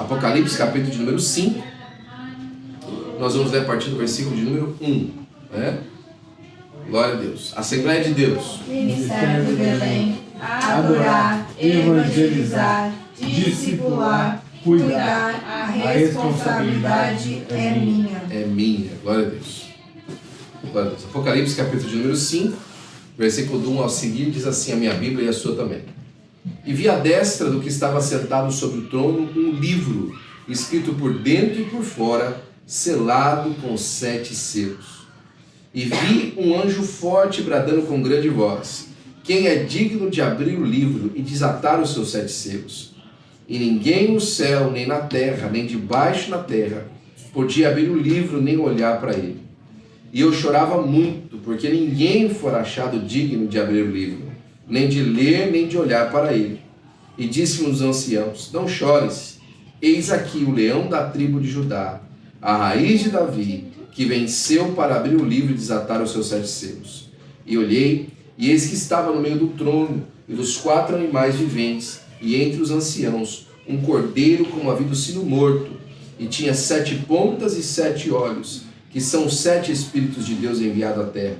Apocalipse, capítulo de número 5. Nós vamos ler a partir do versículo de número 1. Né? Glória a Deus. Assembleia de Deus. Ministério de Belém. Adorar, evangelizar, discipular, cuidar. A responsabilidade é minha. É minha. Glória a Deus. Glória a Deus. Apocalipse, capítulo de número 5, versículo do 1 ao seguir, diz assim a minha Bíblia e a sua também. E vi à destra do que estava sentado sobre o trono um livro, escrito por dentro e por fora, selado com 7 selos. E vi um anjo forte bradando com grande voz: quem é digno de abrir o livro e desatar os seus 7 selos? E ninguém no céu, nem na terra, nem debaixo na terra, podia abrir o livro nem olhar para ele. E eu chorava muito, porque ninguém fora achado digno de abrir o livro, nem de ler, nem de olhar para ele. E disse-me os anciãos: não chores, eis aqui o leão da tribo de Judá, a raiz de Davi, que venceu para abrir o livro e desatar os seus 7 selos. E olhei, e eis que estava no meio do trono e dos 4 animais viventes, e entre os anciãos, um cordeiro como havia sido morto, e tinha 7 pontas e 7 olhos, que são os 7 Espíritos de Deus enviados à terra.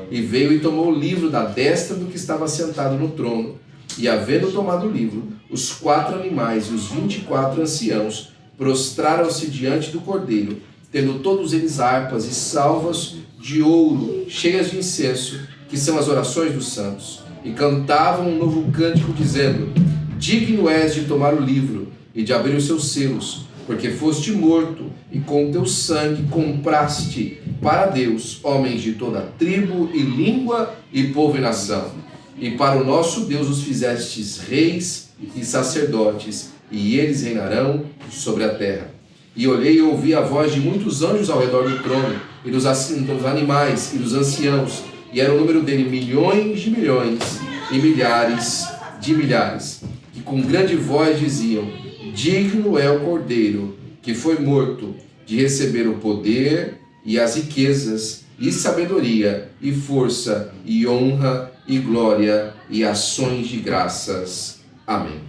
E veio e tomou o livro da destra do que estava sentado no trono, e havendo tomado o livro, os 4 animais e os 24 anciãos prostraram-se diante do cordeiro, tendo todos eles harpas e salvas de ouro, cheias de incenso, que são as orações dos santos, e cantavam um novo cântico, dizendo: digno és de tomar o livro e de abrir os seus selos, porque foste morto, e com teu sangue compraste para Deus homens de toda tribo e língua e povo e nação. E para o nosso Deus os fizestes reis e sacerdotes, e eles reinarão sobre a terra. E olhei e ouvi a voz de muitos anjos ao redor do trono, e dos animais e dos anciãos, e era o número dele milhões de milhões e milhares de milhares, que com grande voz diziam: digno é o cordeiro que foi morto de receber o poder e as riquezas e sabedoria e força e honra e glória e ações de graças. Amém.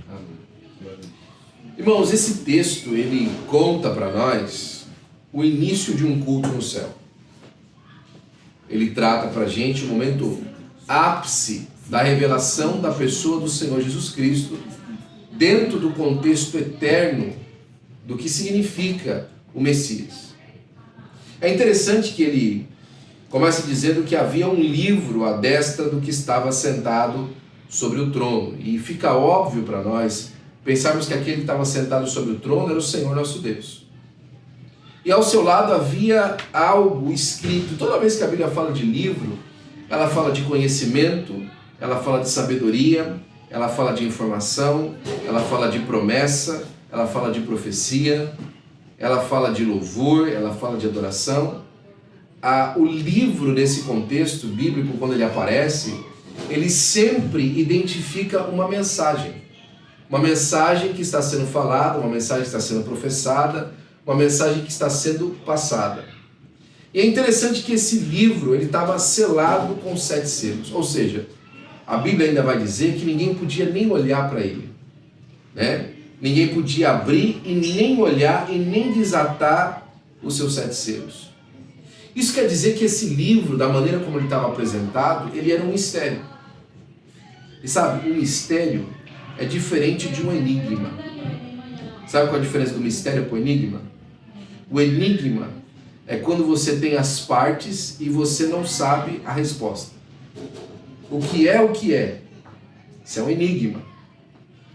Irmãos, esse texto ele conta para nós o início de um culto no céu. Ele trata para a gente o momento ápice da revelação da pessoa do Senhor Jesus Cristo dentro do contexto eterno do que significa o Messias. É interessante que ele começa dizendo que havia um livro à destra do que estava sentado sobre o trono. E fica óbvio para nós pensarmos que aquele que estava sentado sobre o trono era o Senhor nosso Deus. E ao seu lado havia algo escrito. Toda vez que a Bíblia fala de livro, ela fala de conhecimento, ela fala de sabedoria, ela fala de informação, ela fala de promessa, ela fala de profecia, ela fala de louvor, ela fala de adoração. O livro, nesse contexto bíblico, quando ele aparece, ele sempre identifica uma mensagem. Uma mensagem que está sendo falada, uma mensagem que está sendo professada, uma mensagem que está sendo passada. E é interessante que esse livro ele estava selado com 7 selos. Ou seja, a Bíblia ainda vai dizer que ninguém podia nem olhar para ele, né? Ninguém podia abrir e nem olhar e nem desatar os seus 7 selos. Isso quer dizer que esse livro, da maneira como ele estava apresentado, ele era um mistério. E sabe, um mistério é diferente de um enigma. Sabe qual é a diferença do mistério para o enigma? O enigma é quando você tem as partes e você não sabe a resposta. O que é? Isso é um enigma.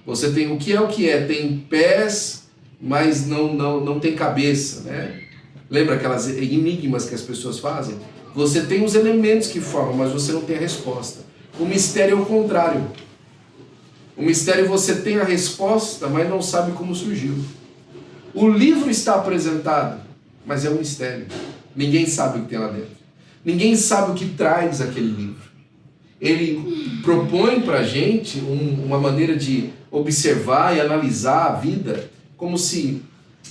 Você tem o que é, tem pés, mas não tem cabeça, né? Lembra aquelas enigmas que as pessoas fazem? Você tem os elementos que formam, mas você não tem a resposta. O mistério é o contrário. O mistério você tem a resposta, mas não sabe como surgiu. O livro está apresentado, mas é um mistério. Ninguém sabe o que tem lá dentro. Ninguém sabe o que traz aquele livro. Ele propõe para a gente uma maneira de observar e analisar a vida como se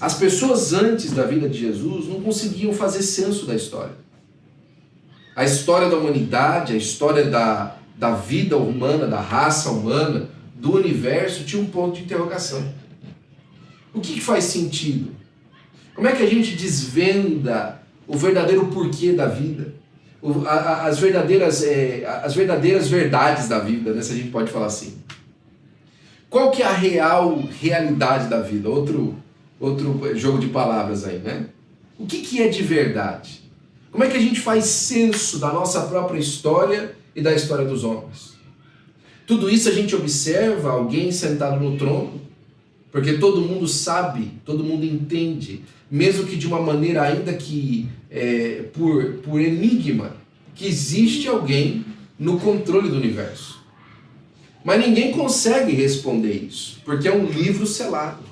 as pessoas antes da vida de Jesus não conseguiam fazer senso da história. A história da humanidade, a história da vida humana, da raça humana, do universo, tinha um ponto de interrogação. O que faz sentido? Como é que a gente desvenda o verdadeiro porquê da vida? As verdadeiras verdades da vida, né, se a gente pode falar assim. Qual que é a realidade da vida? Outro jogo de palavras aí, né? O que é de verdade? Como é que a gente faz senso da nossa própria história e da história dos homens? Tudo isso a gente observa alguém sentado no trono, porque todo mundo sabe, todo mundo entende, mesmo que de uma maneira ainda que por enigma, que existe alguém no controle do universo. Mas ninguém consegue responder isso, porque é um livro selado.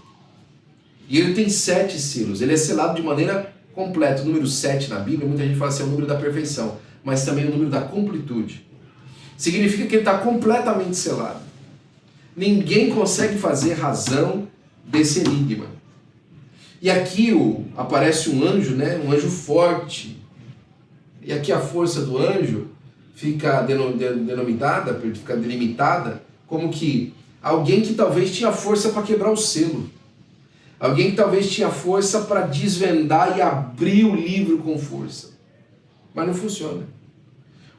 E ele tem 7 selos, ele é selado de maneira completa. O número 7 na Bíblia, muita gente fala assim, é o número da perfeição, mas também é o número da completude. Significa que ele está completamente selado. Ninguém consegue fazer razão desse enigma. E aqui aparece um anjo, né? Um anjo forte. E aqui a força do anjo fica delimitada como que alguém que talvez tinha força para quebrar o selo. Alguém que talvez tinha força para desvendar e abrir o livro com força. Mas não funciona.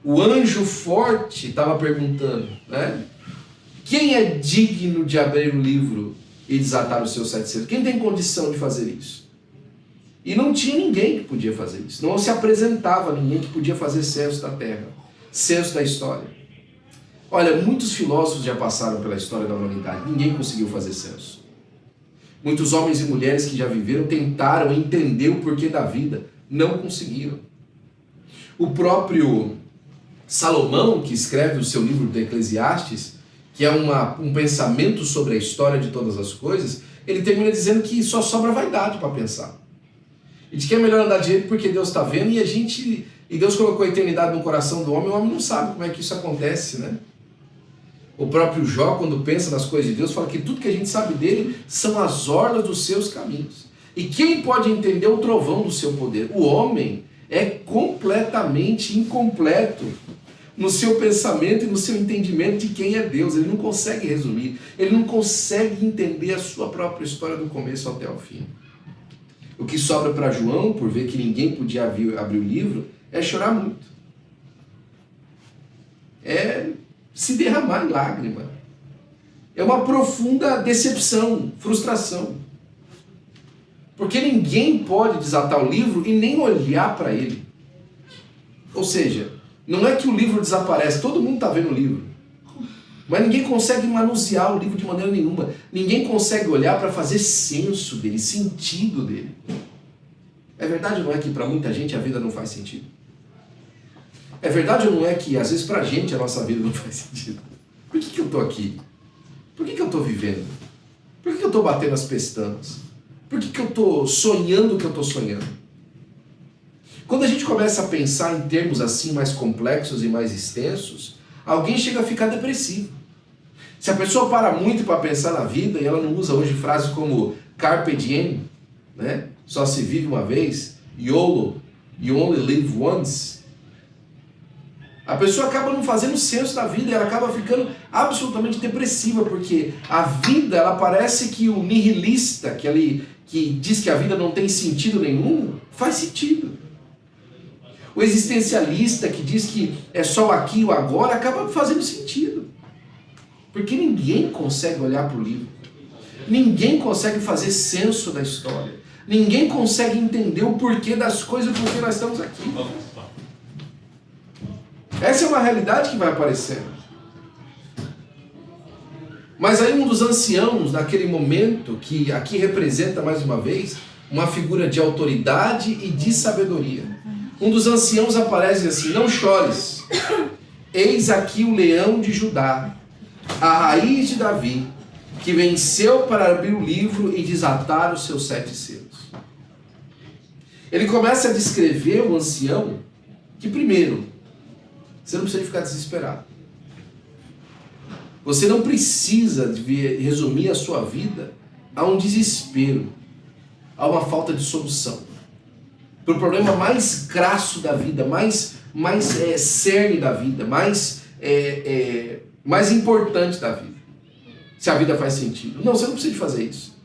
O anjo forte estava perguntando, né? Quem é digno de abrir o livro e desatar os seus 7 selos? Quem tem condição de fazer isso? E não tinha ninguém que podia fazer isso. Não se apresentava ninguém que podia fazer censo da terra, censo da história. Olha, muitos filósofos já passaram pela história da humanidade. Ninguém conseguiu fazer censo. Muitos homens e mulheres que já viveram tentaram entender o porquê da vida. Não conseguiram. O próprio Salomão, que escreve o seu livro do Eclesiastes, que é um pensamento sobre a história de todas as coisas, ele termina dizendo que só sobra vaidade para pensar. E de que é melhor andar direito porque Deus está vendo e Deus colocou a eternidade no coração do homem, o homem não sabe como é que isso acontece, né? O próprio Jó, quando pensa nas coisas de Deus, fala que tudo que a gente sabe dele são as orlas dos seus caminhos. E quem pode entender o trovão do seu poder? O homem é completamente incompleto no seu pensamento e no seu entendimento de quem é Deus. Ele não consegue resumir, ele não consegue entender a sua própria história do começo até o fim. O que sobra para João, por ver que ninguém podia abrir o livro, é chorar muito. É se derramar em lágrima. É uma profunda decepção, frustração. Porque ninguém pode desatar o livro e nem olhar para ele. Ou seja, não é que o livro desaparece, todo mundo está vendo o livro. Mas ninguém consegue manusear o livro de maneira nenhuma. Ninguém consegue olhar para fazer senso dele, sentido dele. É verdade ou não é que para muita gente a vida não faz sentido? É verdade ou não é que às vezes para a gente a nossa vida não faz sentido? Por que eu estou aqui? Por que eu estou vivendo? Por que eu estou batendo as pestanas? Por que eu estou sonhando o que eu estou sonhando? Quando a gente começa a pensar em termos assim mais complexos e mais extensos, alguém chega a ficar depressivo. Se a pessoa para muito para pensar na vida, e ela não usa hoje frases como carpe diem, né? Só se vive uma vez, YOLO, you only live once, a pessoa acaba não fazendo senso da vida e ela acaba ficando absolutamente depressiva, porque a vida, ela parece que o nihilista, que diz que a vida não tem sentido nenhum, faz sentido. O existencialista, que diz que é só o aqui e o agora, acaba fazendo sentido. Porque ninguém consegue olhar para o livro. Ninguém consegue fazer senso da história. Ninguém consegue entender o porquê das coisas, porque nós estamos aqui. Essa é uma realidade que vai aparecendo. Mas aí um dos anciãos, naquele momento, que aqui representa mais uma vez, uma figura de autoridade e de sabedoria. Um dos anciãos aparece assim: não chores, eis aqui o leão de Judá, a raiz de Davi, que venceu para abrir o livro e desatar os seus 7 selos. Ele começa a descrever o ancião que, primeiro, você não precisa ficar desesperado. Você não precisa resumir a sua vida a um desespero, a uma falta de solução. Para o problema mais crasso da vida, mais cerne da vida, mais importante da vida. Se a vida faz sentido. Não, você não precisa de fazer isso.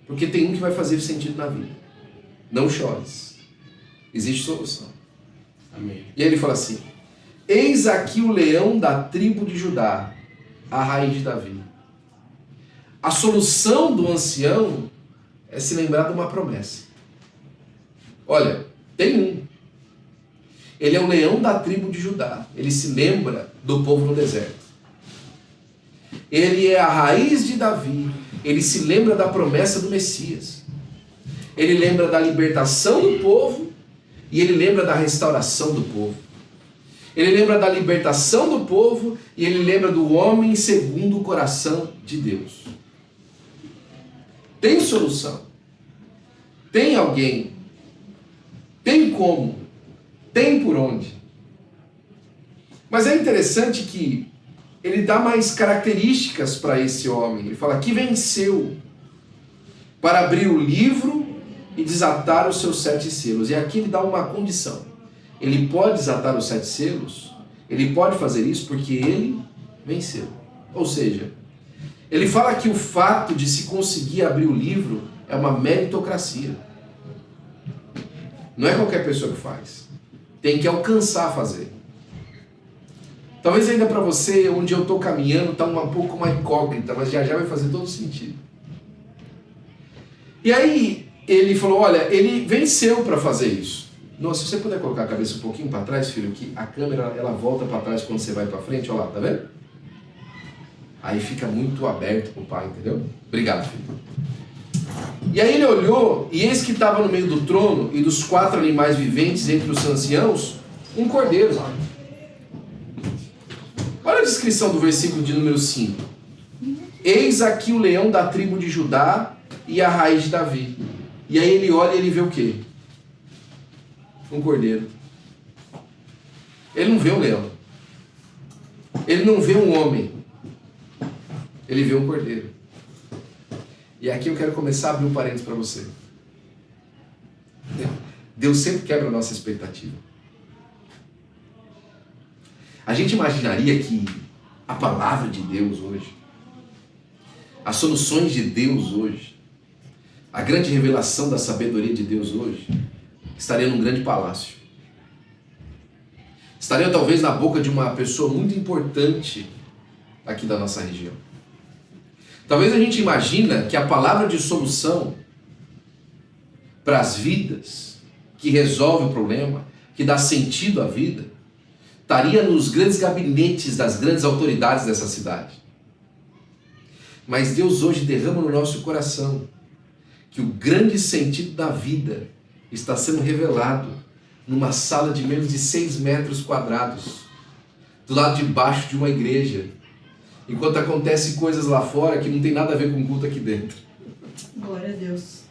Porque tem um que vai fazer sentido na vida. Não chores. Existe solução. Amém. E aí ele fala assim: eis aqui o leão da tribo de Judá, a raiz de Davi. A solução do ancião é se lembrar de uma promessa. Olha, tem um. Ele é o leão da tribo de Judá. Ele se lembra do povo no deserto. Ele é a raiz de Davi. Ele se lembra da promessa do Messias. Ele lembra da libertação do povo e ele lembra da restauração do povo. Ele lembra da libertação do povo e ele lembra do homem segundo o coração de Deus. Tem solução. Tem alguém. Tem como. Tem por onde. Mas é interessante que ele dá mais características para esse homem. Ele fala que venceu para abrir o livro e desatar os seus 7 selos. E aqui ele dá uma condição. Ele pode desatar os 7 selos, ele pode fazer isso porque ele venceu. Ou seja, ele fala que o fato de se conseguir abrir o livro é uma meritocracia. Não é qualquer pessoa que faz. Tem que alcançar a fazer. Talvez ainda para você, onde eu estou caminhando, está um pouco uma incógnita, mas já vai fazer todo sentido. E aí ele falou, olha, ele venceu para fazer isso. Nossa, se você puder colocar a cabeça um pouquinho para trás, filho, que a câmera ela volta para trás quando você vai para frente, olha lá, tá vendo? Aí fica muito aberto pro pai, entendeu? Obrigado, filho. E aí ele olhou, e eis que estava no meio do trono e dos 4 animais viventes entre os anciãos, um cordeiro. Olha a descrição do versículo de número 5. Eis aqui o leão da tribo de Judá e a raiz de Davi. E aí ele olha e ele vê o quê? Um cordeiro. Ele não vê um leão. Ele não vê um homem. Ele vê um cordeiro. E aqui eu quero começar a abrir um parênteses para você. Deus sempre quebra a nossa expectativa. A gente imaginaria que a palavra de Deus hoje, as soluções de Deus hoje, a grande revelação da sabedoria de Deus hoje, estaria num grande palácio. Estaria talvez na boca de uma pessoa muito importante aqui da nossa região. Talvez a gente imagina que a palavra de solução para as vidas, que resolve o problema, que dá sentido à vida, estaria nos grandes gabinetes das grandes autoridades dessa cidade. Mas Deus hoje derrama no nosso coração que o grande sentido da vida está sendo revelado numa sala de menos de 6 metros quadrados, do lado de baixo de uma igreja, enquanto acontecem coisas lá fora que não tem nada a ver com o culto aqui dentro. Glória a Deus.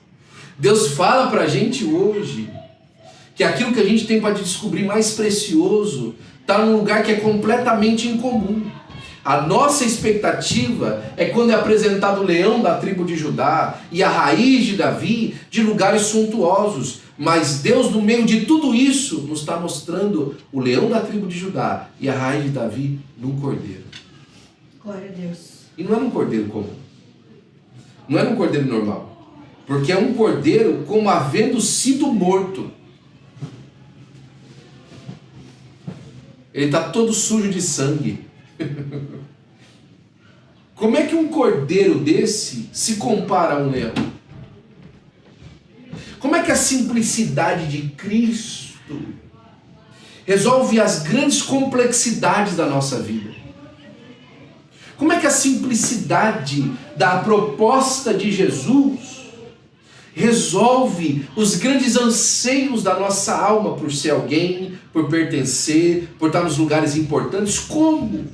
Deus fala pra gente hoje que aquilo que a gente tem para descobrir mais precioso está num lugar que é completamente incomum. A nossa expectativa é quando é apresentado o leão da tribo de Judá e a raiz de Davi de lugares suntuosos. Mas Deus, no meio de tudo isso, nos está mostrando o leão da tribo de Judá e a raiz de Davi num cordeiro. Glória a Deus. E não é num cordeiro comum. Não é num cordeiro normal. Porque é um cordeiro como havendo sido morto. Ele está todo sujo de sangue. Como é que um cordeiro desse se compara a um leão? Como é que a simplicidade de Cristo resolve as grandes complexidades da nossa vida? Como é que a simplicidade da proposta de Jesus resolve os grandes anseios da nossa alma por ser alguém, por pertencer, por estar nos lugares importantes? Como?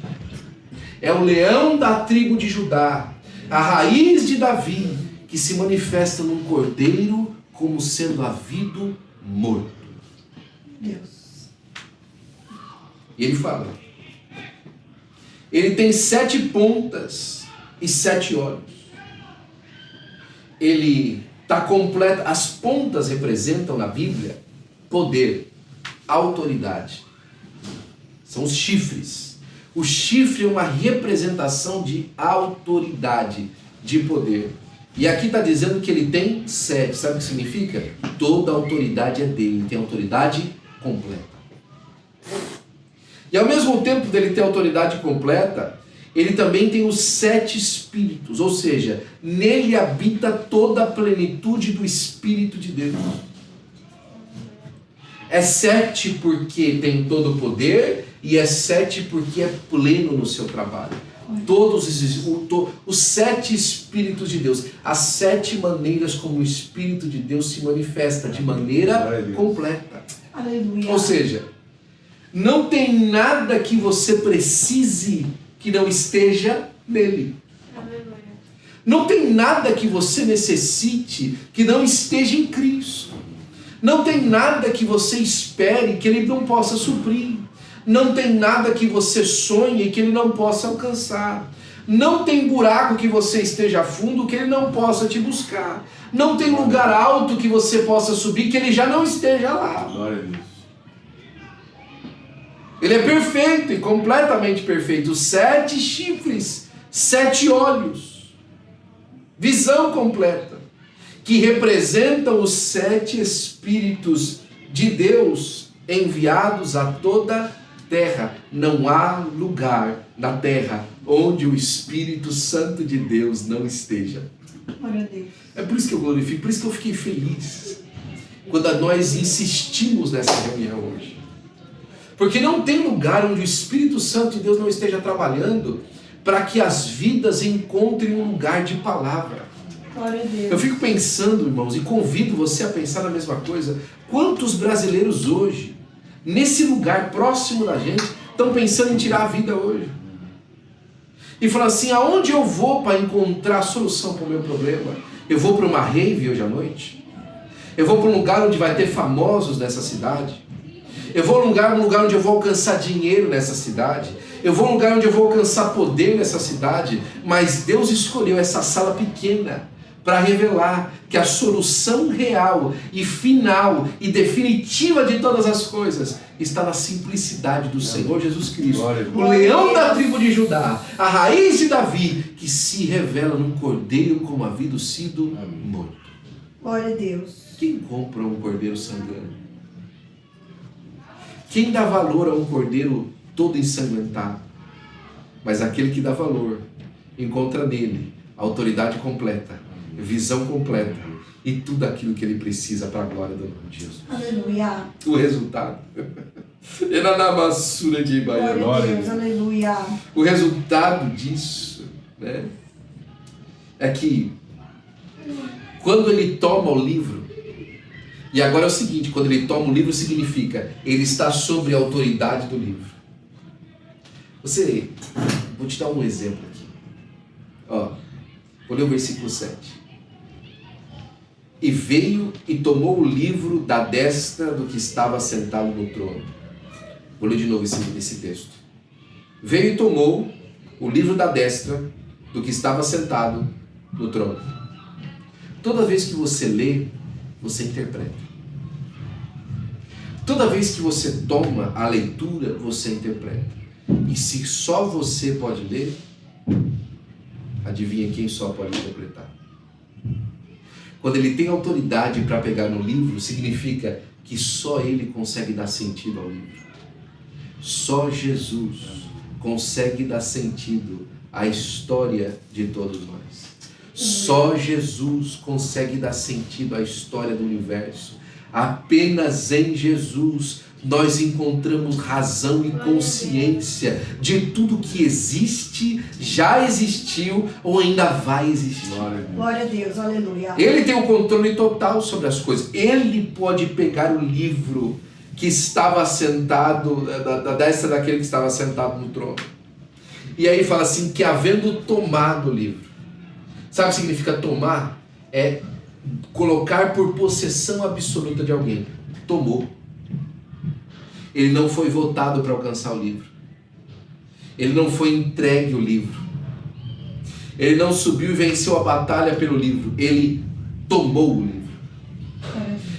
É o leão da tribo de Judá, a raiz de Davi, que se manifesta num cordeiro como sendo havido morto. Deus. E ele fala, ele tem 7 pontas e 7 olhos. Ele está completo. As pontas representam na Bíblia poder, autoridade. São os chifres. O chifre é uma representação de autoridade, de poder. E aqui está dizendo que ele tem 7. Sabe o que significa? Toda a autoridade é dele. Ele tem autoridade completa. E ao mesmo tempo dele ter autoridade completa, ele também tem os 7 espíritos. Ou seja, nele habita toda a plenitude do Espírito de Deus. É 7 porque tem todo o poder, e é 7 porque é pleno no seu trabalho. Todos os 7 Espíritos de Deus, as 7 maneiras como o Espírito de Deus se manifesta de maneira completa. Aleluia. Ou seja, não tem nada que você precise que não esteja nele. Não tem nada que você necessite que não esteja em Cristo. Não tem nada que você espere que ele não possa suprir. Não tem nada que você sonhe que ele não possa alcançar. Não tem buraco que você esteja fundo que ele não possa te buscar. Não tem lugar alto que você possa subir que ele já não esteja lá. Glória a Deus. Ele é perfeito e completamente perfeito. 7 chifres, 7 olhos. Visão completa. Que representam os 7 Espíritos de Deus enviados a toda terra. Não há lugar na terra onde o Espírito Santo de Deus não esteja. Glória a Deus. É por isso que eu glorifico, por isso que eu fiquei feliz quando nós insistimos nessa reunião hoje. Porque não tem lugar onde o Espírito Santo de Deus não esteja trabalhando para que as vidas encontrem um lugar de palavra. Glória a Deus. Eu fico pensando, irmãos, e convido você a pensar na mesma coisa. Quantos brasileiros hoje, nesse lugar próximo da gente, estão pensando em tirar a vida hoje? E falam assim, aonde eu vou para encontrar a solução para o meu problema? Eu vou para uma rave hoje à noite? Eu vou para um lugar onde vai ter famosos nessa cidade? Eu vou para um lugar onde eu vou alcançar dinheiro nessa cidade? Eu vou para um lugar onde eu vou alcançar poder nessa cidade? Mas Deus escolheu essa sala pequena para revelar que a solução real e final e definitiva de todas as coisas está na simplicidade do Senhor Jesus Cristo, o leão da tribo de Judá, a raiz de Davi, que se revela num cordeiro como havia sido morto. Glória a Deus. Quem compra um cordeiro sangrando? Quem dá valor a um cordeiro todo ensanguentado? Mas aquele que dá valor encontra nele a autoridade completa, visão completa e tudo aquilo que ele precisa para a glória do nome de Jesus. Aleluia. O resultado. Glória a Deus. Aleluia. O resultado disso, né, é que quando ele toma o livro, e agora é o seguinte, quando ele toma o livro significa, ele está sob a autoridade do livro. Vou te dar um exemplo aqui. Ó, vou ler o versículo 7. E veio e tomou o livro da destra do que estava sentado no trono. Vou ler de novo esse texto. Veio e tomou o livro da destra do que estava sentado no trono. Toda vez que você lê, você interpreta. Toda vez que você toma a leitura, você interpreta. E se só você pode ler, adivinha quem só pode interpretar? Quando ele tem autoridade para pegar no livro, significa que só ele consegue dar sentido ao livro. Só Jesus consegue dar sentido à história de todos nós. Só Jesus consegue dar sentido à história do universo. Apenas em Jesus nós encontramos razão e consciência de tudo que existe, já existiu ou ainda vai existir. Glória a Deus, aleluia. Ele tem o controle total sobre as coisas. Ele pode pegar o livro que estava sentado, da destra daquele que estava sentado no trono. E aí fala assim, que havendo tomado o livro. Sabe o que significa tomar? É colocar por possessão absoluta de alguém. Tomou. Ele não foi votado para alcançar o livro. Ele não foi entregue o livro. Ele não subiu e venceu a batalha pelo livro. Ele tomou o livro.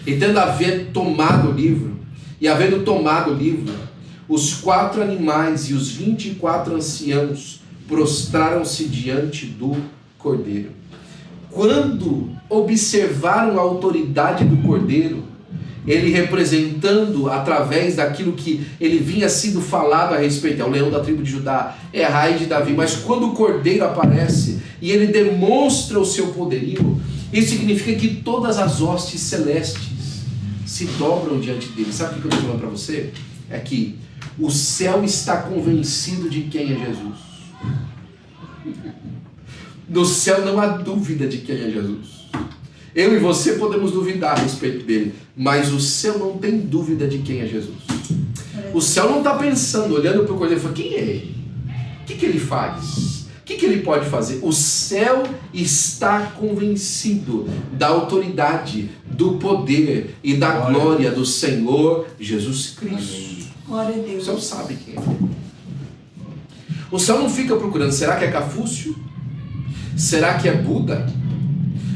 E tendo haver tomado o livro, e havendo tomado o livro, os 4 animais e os 24 anciãos prostraram-se diante do Cordeiro. quando observaram a autoridade do Cordeiro, ele representando através daquilo que ele vinha sendo falado a respeito, é o leão da tribo de Judá, é a raiz de Davi, mas quando o Cordeiro aparece e ele demonstra o seu poderio, isso significa que todas as hostes celestes se dobram diante dele. Sabe o que eu estou falando para você? É que o céu está convencido de quem é Jesus. No céu não há dúvida de quem é Jesus. Eu e você podemos duvidar a respeito dele, mas o céu não tem dúvida de quem é Jesus. O céu não está pensando, olhando para o Cordeiro e falando, quem é ele? O que ele faz? O que ele pode fazer? O céu está convencido da autoridade, do poder e da glória do Senhor Jesus Cristo. Glória a Deus. O céu sabe quem é. O céu não fica procurando, será que é Confúcio? Será que é Buda?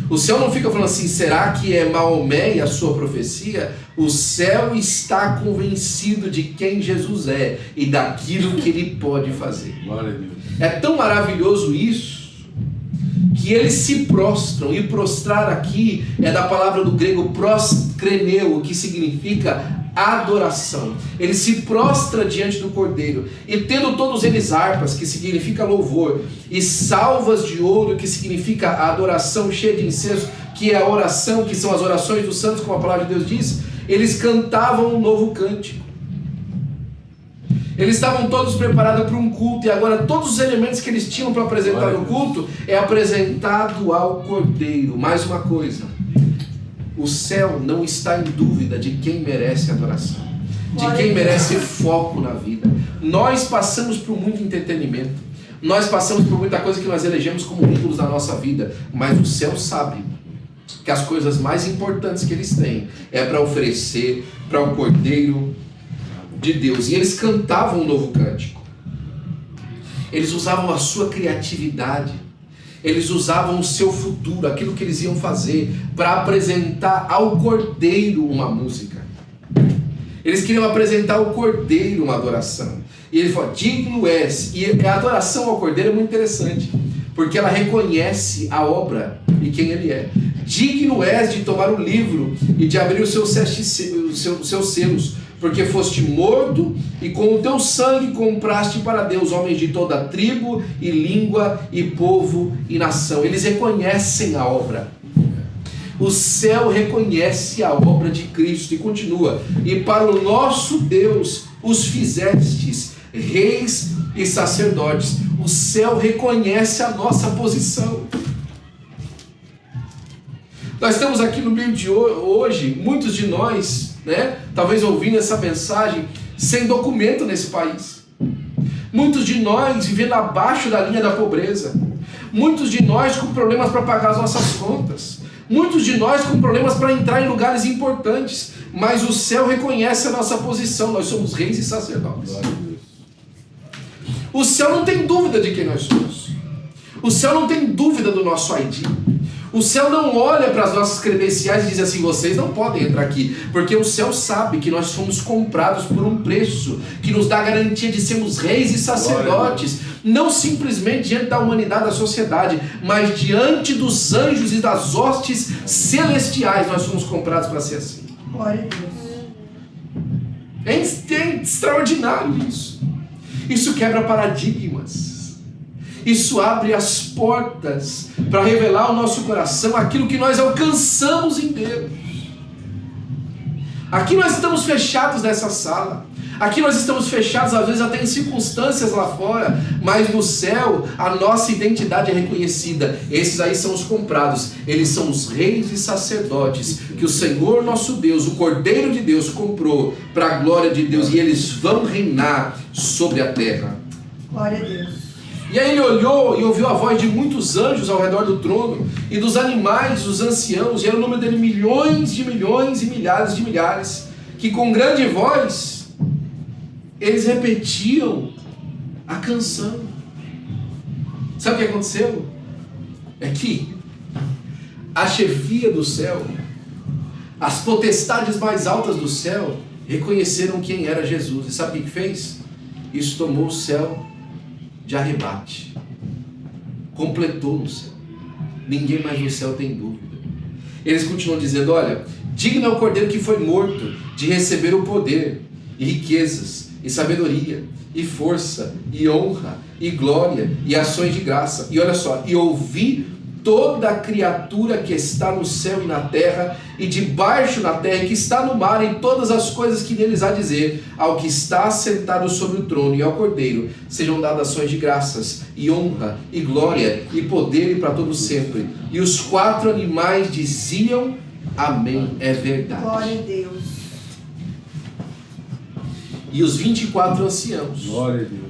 O céu não fica falando assim, será que é Maomé e a sua profecia? O céu está convencido de quem Jesus é e daquilo que ele pode fazer. Glória a Deus. É tão maravilhoso isso, que eles se prostram, e prostrar aqui é da palavra do grego proskreneu, que significa adoração. Ele se prostra diante do Cordeiro, e tendo todos eles harpas, que significa louvor, e salvas de ouro, que significa a adoração cheia de incenso, que é a oração, que são as orações dos santos, como a palavra de Deus diz, eles cantavam um novo cântico. Eles estavam todos preparados para um culto, e agora todos os elementos que eles tinham para apresentar no culto é apresentado ao Cordeiro. Mais uma coisa, o céu não está em dúvida de quem merece adoração, de quem merece foco na vida. Nós passamos por muito entretenimento, nós passamos por muita coisa que nós elegemos como ídolos da nossa vida, mas o céu sabe que as coisas mais importantes que eles têm é para oferecer para o Cordeiro de Deus. E eles cantavam um novo cântico, eles usavam a sua criatividade, eles usavam o seu futuro, aquilo que eles iam fazer, para apresentar ao Cordeiro uma música. Eles queriam apresentar ao Cordeiro uma adoração. E ele falou, digno és. E a adoração ao Cordeiro é muito interessante, porque ela reconhece a obra e quem ele é. Digno és de tomar o livro e de abrir os seus selos, porque foste morto e com o teu sangue compraste para Deus homens de toda tribo e língua e povo e nação. Eles reconhecem a obra. O céu reconhece a obra de Cristo e continua. E para o nosso Deus os fizestes reis e sacerdotes. O céu reconhece a nossa posição. Nós estamos aqui no meio de hoje, muitos de nós, talvez ouvindo essa mensagem, sem documento nesse país. Muitos de nós vivendo abaixo da linha da pobreza. Muitos de nós com problemas para pagar as nossas contas. Muitos de nós com problemas para entrar em lugares importantes. Mas o céu reconhece a nossa posição. Nós somos reis e sacerdotes. O céu não tem dúvida de quem nós somos. O céu não tem dúvida do nosso ID. O céu não olha para as nossas credenciais e diz assim, vocês não podem entrar aqui, porque o céu sabe que nós fomos comprados por um preço, que nos dá a garantia de sermos reis e sacerdotes, não simplesmente diante da humanidade, da sociedade, mas diante dos anjos e das hostes celestiais, nós fomos comprados para ser assim. Glória a Deus. É extraordinário isso. Isso quebra paradigmas. Isso abre as portas para revelar ao nosso coração aquilo que nós alcançamos em Deus. Aqui nós estamos fechados nessa sala. Aqui nós estamos fechados, às vezes até em circunstâncias lá fora, mas no céu a nossa identidade é reconhecida. Esses aí são os comprados, eles são os reis e sacerdotes que o Senhor nosso Deus, o Cordeiro de Deus, comprou para a glória de Deus, e eles vão reinar sobre a terra. Glória a Deus. E aí ele olhou e ouviu a voz de muitos anjos ao redor do trono, e dos animais, dos anciãos, e era o número dele milhões e milhares de milhares, que com grande voz eles repetiam a canção. Sabe o que aconteceu? É que a chefia do céu, as potestades mais altas do céu, reconheceram quem era Jesus. E sabe o que fez? Isso tomou o céu de arrebate, completou no céu. ninguém mais no céu tem dúvida. Eles continuam dizendo, olha, digno é o cordeiro que foi morto de receber o poder, e riquezas, e sabedoria, e força, e honra, e glória, e ações de graça. E olha só, e ouvi toda a criatura que está no céu e na terra, e debaixo na terra, e que está no mar, e todas as coisas que neles há dizer, ao que está sentado sobre o trono e ao Cordeiro, sejam dadas ações de graças, e honra, e glória, e poder, e para todo sempre. E os 4 animais diziam, amém, é verdade. Glória a Deus. E os 24 anciãos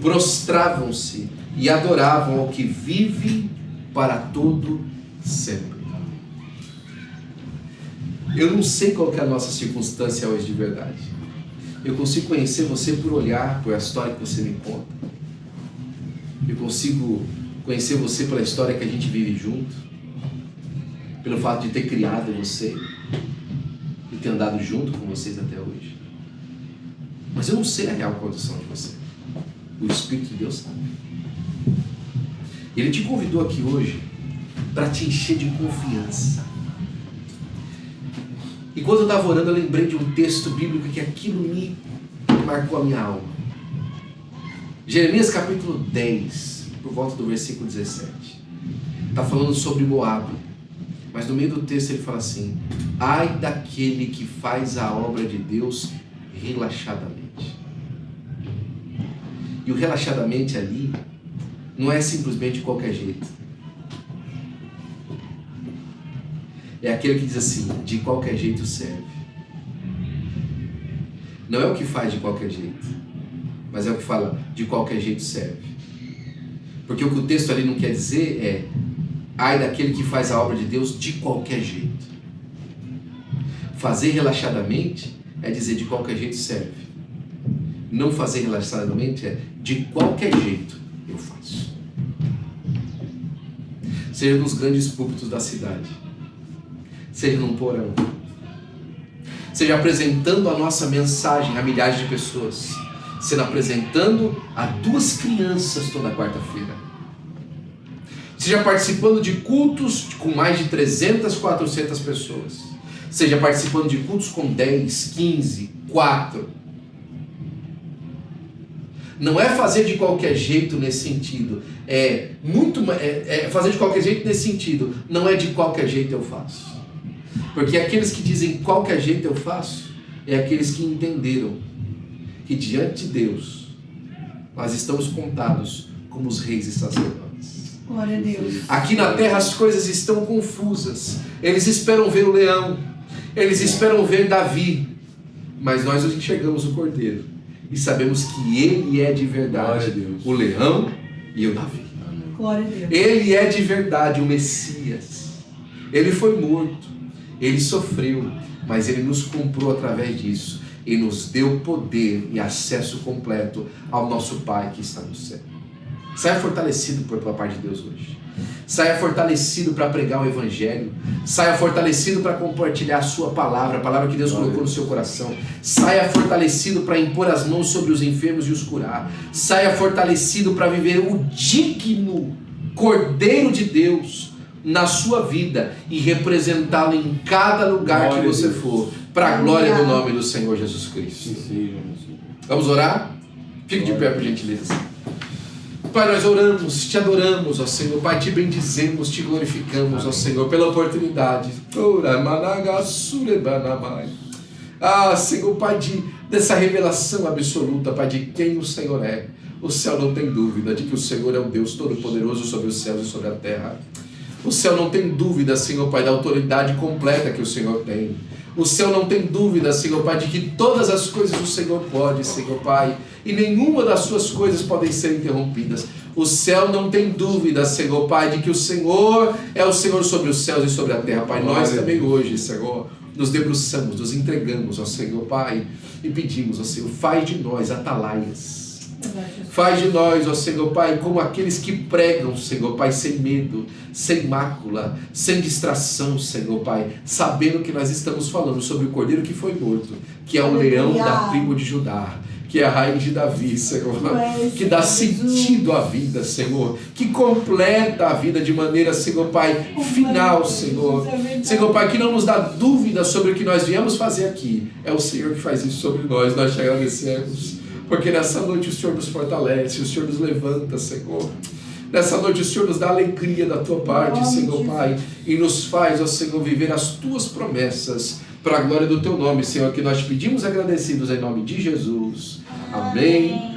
prostravam-se e adoravam ao que vive para todo sempre. Eu não sei qual que é a nossa circunstância hoje de verdade. Eu consigo conhecer você por olhar, por a história que você me conta. Eu consigo conhecer você pela história que a gente vive junto, pelo fato de ter criado você e ter andado junto com vocês até hoje. Mas eu não sei a real condição de você. O Espírito de Deus sabe. Ele te convidou aqui hoje para te encher de confiança. E quando eu estava orando, eu lembrei de um texto bíblico que aquilo me marcou a minha alma. Jeremias capítulo 10, por volta do versículo 17. Está falando sobre Moabe. Mas no meio do texto ele fala assim: ai daquele que faz a obra de Deus relaxadamente. E o relaxadamente ali não é simplesmente de qualquer jeito. É aquele que diz assim, de qualquer jeito serve. Não é o que faz de qualquer jeito, mas é o que fala, de qualquer jeito serve. Porque o que o texto ali não quer dizer é, ai daquele que faz a obra de Deus de qualquer jeito. Fazer relaxadamente é dizer de qualquer jeito serve. Não fazer relaxadamente é de qualquer jeito eu faço. Seja nos grandes púlpitos da cidade, seja num porão, seja apresentando a nossa mensagem a milhares de pessoas, seja apresentando a 2 crianças toda quarta-feira, seja participando de cultos com mais de 300, 400 pessoas, seja participando de cultos com 10, 15, 4. Não é fazer de qualquer jeito nesse sentido, é fazer de qualquer jeito nesse sentido, não é de qualquer jeito eu faço. Porque aqueles que dizem qualquer jeito eu faço, é aqueles que entenderam que diante de Deus, nós estamos contados como os reis e sacerdotes. Glória a Deus. Aqui na terra as coisas estão confusas, eles esperam ver o leão, eles esperam ver Davi, mas nós enxergamos o Cordeiro. E sabemos que Ele é de verdade o leão e o Davi. Glória a Deus. Ele é de verdade o Messias. Ele foi morto, Ele sofreu, mas Ele nos comprou através disso e nos deu poder e acesso completo ao nosso Pai que está no céu. Saia fortalecido pela parte de Deus hoje. Saia fortalecido para pregar o Evangelho. Saia fortalecido para compartilhar a sua palavra, a palavra que Deus colocou no seu coração. Saia fortalecido para impor as mãos sobre os enfermos e os curar. Saia fortalecido para viver o digno Cordeiro de Deus na sua vida e representá-lo em cada lugar que você for, para a glória do nome do Senhor Jesus Cristo. Vamos orar? Fique de pé, por gentileza. Pai, nós oramos, te adoramos, ó Senhor. Pai, te bendizemos, te glorificamos, ó Senhor, pela oportunidade. Ah, Senhor, Pai, dessa revelação absoluta, Pai, de quem o Senhor é. O céu não tem dúvida de que o Senhor é um Deus todo-poderoso sobre os céus e sobre a terra. O céu não tem dúvida, Senhor, Pai, da autoridade completa que o Senhor tem. O céu não tem dúvida, Senhor Pai, de que todas as coisas o Senhor pode, Senhor Pai, e nenhuma das suas coisas podem ser interrompidas. O céu não tem dúvida, Senhor Pai, de que o Senhor é o Senhor sobre os céus e sobre a terra, Pai. Nós também hoje, Senhor, nos debruçamos, nos entregamos ao Senhor Pai e pedimos ao Senhor, faz de nós atalaias, Faz de nós, ó Senhor Pai, como aqueles que pregam, Senhor Pai, sem medo, sem mácula, sem distração, Senhor Pai, sabendo que nós estamos falando sobre o Cordeiro que foi morto, que é o leão da tribo de Judá, que é a raiz de Davi, Senhor, que dá sentido à vida, Senhor, que completa a vida de maneira, Senhor Pai, final, Senhor. Senhor Pai, que não nos dá dúvida sobre o que nós viemos fazer aqui. É o Senhor que faz isso sobre nós te agradecemos, porque nessa noite o Senhor nos fortalece, o Senhor nos levanta, Senhor. Nessa noite o Senhor nos dá alegria da Tua parte, Senhor Pai, e nos faz, ó Senhor, viver as Tuas promessas, para a glória do Teu nome, Senhor, que nós te pedimos agradecidos em nome de Jesus. Amém.